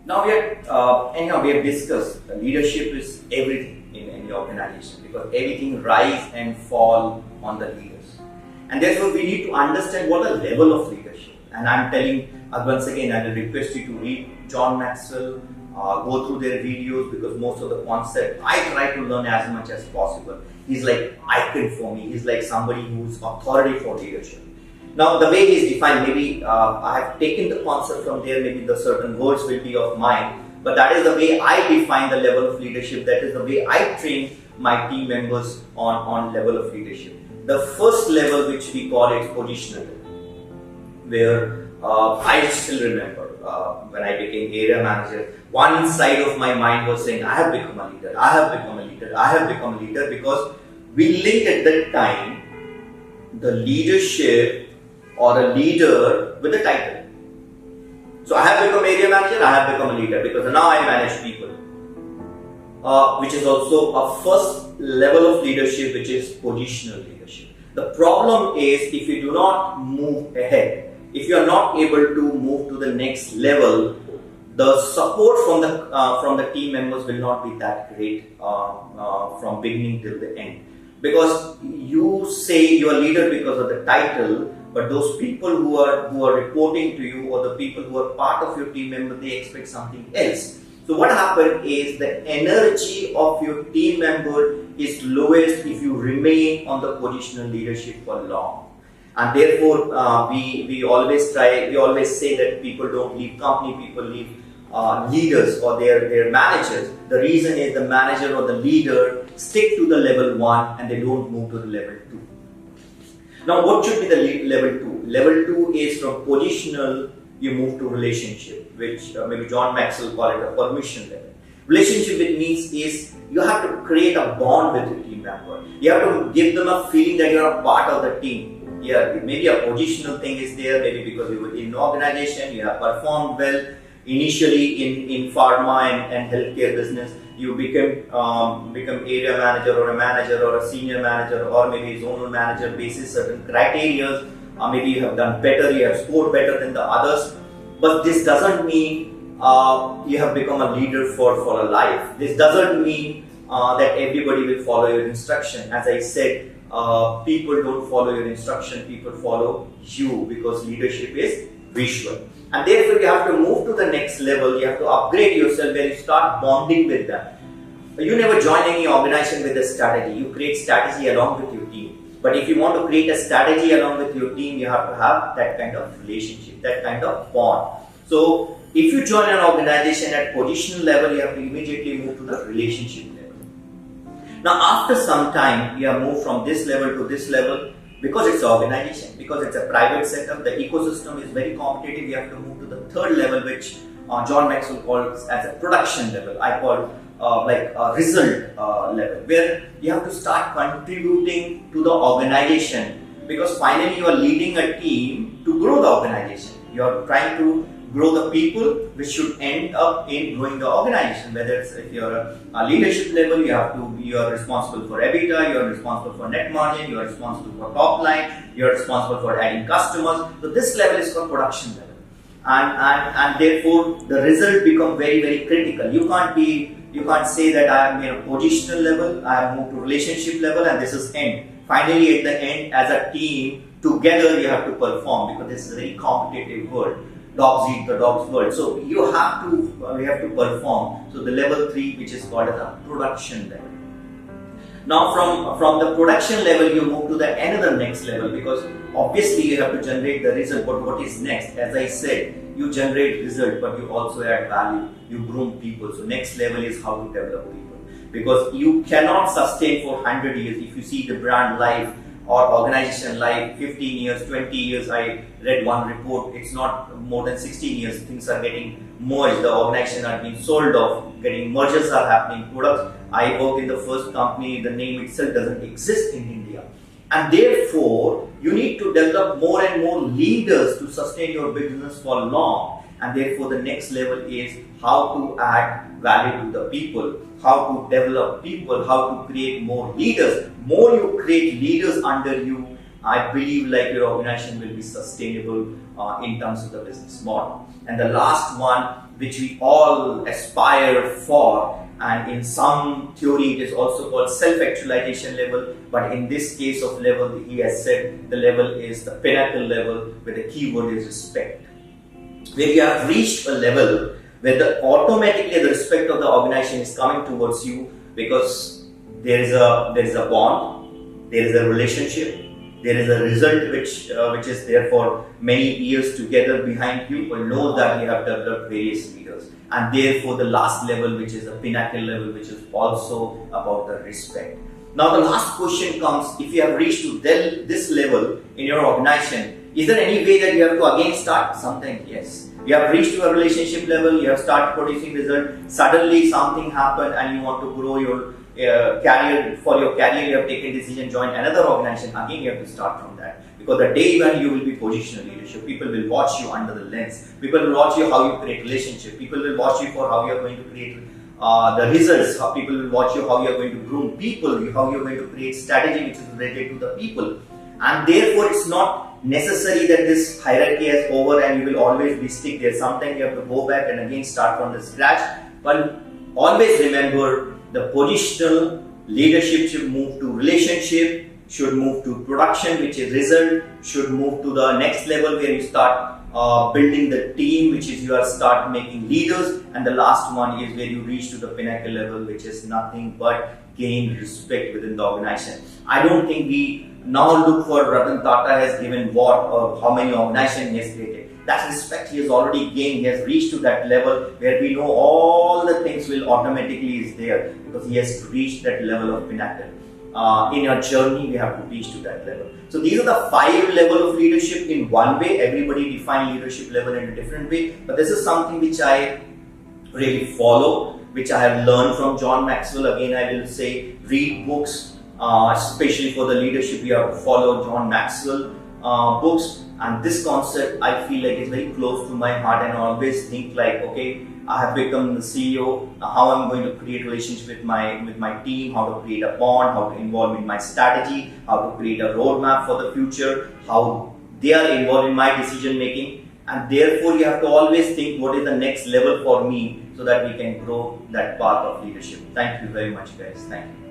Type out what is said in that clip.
Now we have discussed leadership is everything in any organization because everything rise and fall on the leaders, and therefore we need to understand what the level of leadership. And I'm telling once again, I will request you to read John Maxwell, go through their videos because most of the concept I try to learn as much as possible. He's like icon for me. He's like somebody who's authority for leadership. Now, the way he is defined, maybe I have taken the concept from there, maybe the certain words will be of mine, but that is the way I define the level of leadership. That is the way I train my team members on level of leadership. The first level, which we call it positional, where I still remember when I became area manager, one side of my mind was saying, I have become a leader, I have become a leader, I have become a leader, because we linked at that time the leadership or a leader with a title. So I have become area manager, I have become a leader because now I manage people, which is also a first level of leadership, which is positional leadership. The problem is if you do not move ahead, if you are not able to move to the next level, the support from the team members will not be that great from beginning till the end. Because you say you are leader because of the title, but those people who are reporting to you or the people who are part of your team member, they expect something else. So what happened is the energy of your team member is lowest if you remain on the positional leadership for long. And therefore, we always say that people don't leave company, people leave leaders or their managers. The reason is the manager or the leader stick to the level 1 and they don't move to the level 2. Now, what should be the level 2? Level 2 is from positional, you move to relationship, which maybe John Maxwell call it a permission level. Relationship, it means is you have to create a bond with your team member. You have to give them a feeling that you're a part of the team. Yeah, maybe a positional thing is there, maybe because you were in an organization, you have performed well. Initially in pharma and healthcare business, you become area manager or a manager or a senior manager or maybe zonal manager basis certain criteria. Maybe you have done better, you have scored better than the others. But this doesn't mean you have become a leader for a life. This doesn't mean that everybody will follow your instruction. As I said, people don't follow your instruction, people follow you, because leadership is visual. And therefore you have to move to the next level, you have to upgrade yourself where you start bonding with them. You never join any organization with a strategy, you create strategy along with your team. But if you want to create a strategy along with your team, you have to have that kind of relationship, that kind of bond. So if you join an organization at positional level, you have to immediately move to the relationship level. Now after some time, you have moved from this level to this level. Because it's an organization, because it's a private setup, the ecosystem is very competitive. You have to move to the third level, which John Maxwell calls as a production level. I call like a result level, where you have to start contributing to the organization, because finally you are leading a team to grow the organization. You are trying to grow the people, which should end up in growing the organization. Whether it's if you're a leadership level, you are responsible for EBITDA, you are responsible for net margin, you are responsible for top line, you are responsible for adding customers. So this level is called production level, and therefore the result become very, very critical. You can't say that I am in a positional level, I have moved to relationship level, and this is end. Finally, at the end, as a team together, you have to perform, because this is a very competitive world. Dogs eat the dog's world. So we have to perform. So the level 3, which is called as a production level. Now from the production level, you move to the another next level, because obviously you have to generate the result. But what is next? As I said, you generate result, but you also add value. You groom people. So next level is how to develop people, because you cannot sustain for 100 years. If you see the brand life or organization life, 15 years, 20 years, I read one report, it's not more than 16 years, things are getting merged, the organization are being sold off, mergers are happening, products. I work in the first company, the name itself doesn't exist in India. And therefore, you need to develop more and more leaders to sustain your business for long. And therefore, the next level is how to add value to the people, how to develop people, how to create more leaders. More you create leaders under you, I believe like your organization will be sustainable in terms of the business model. And the last one, which we all aspire for, and in some theory it is also called self-actualization level, but in this case of level, he has said the level is the pinnacle level, where the key word is respect. Where you have reached a level where automatically the respect of the organization is coming towards you, because there is a bond, there is a relationship, there is a result which is there for many years together behind you. But know that you have developed various leaders, and therefore the last level, which is the pinnacle level, which is also about the respect. Now the last question comes: if you have reached to this level in your organization, is there any way that you have to again start something? Yes. You have reached to a relationship level, you have started producing result, suddenly something happened and you want to grow your career. For your career, you have taken decision, join another organization. Again, you have to start from that, because the day when you will be positional leadership, people will watch you under the lens. People will watch you how you create relationship. People will watch you for how you are going to create the results. How people will watch you how you are going to groom people, how you are going to create strategy which is related to the people. And therefore, it's not necessary that this hierarchy is over and you will always be stick there. Sometimes you have to go back and again start from the scratch. But always remember, the positional leadership should move to relationship, should move to production, which is result, should move to the next level where you start building the team, which is you are start making leaders, and the last one is where you reach to the pinnacle level, which is nothing but gain respect within the organization. I don't think we now look for Ratan Tata has given what or how many organizations he has created. That respect he has already gained. He has reached to that level where we know all the things will automatically is there, because he has reached that level of pinnacle. In your journey, we have to reach to that level. So these are the 5 levels of leadership in one way. Everybody define leadership level in a different way, but this is something which I really follow, which I have learned from John Maxwell. Again, I will say read books. Especially for the leadership, you have to follow John Maxwell books, and this concept I feel like is very close to my heart, and I always think like, okay, I have become the CEO, how I'm going to create relationship with my team, how to create a bond, how to involve in my strategy, how to create a roadmap for the future, how they are involved in my decision making, and therefore you have to always think what is the next level for me, so that we can grow that path of leadership. Thank you very much, guys. Thank you.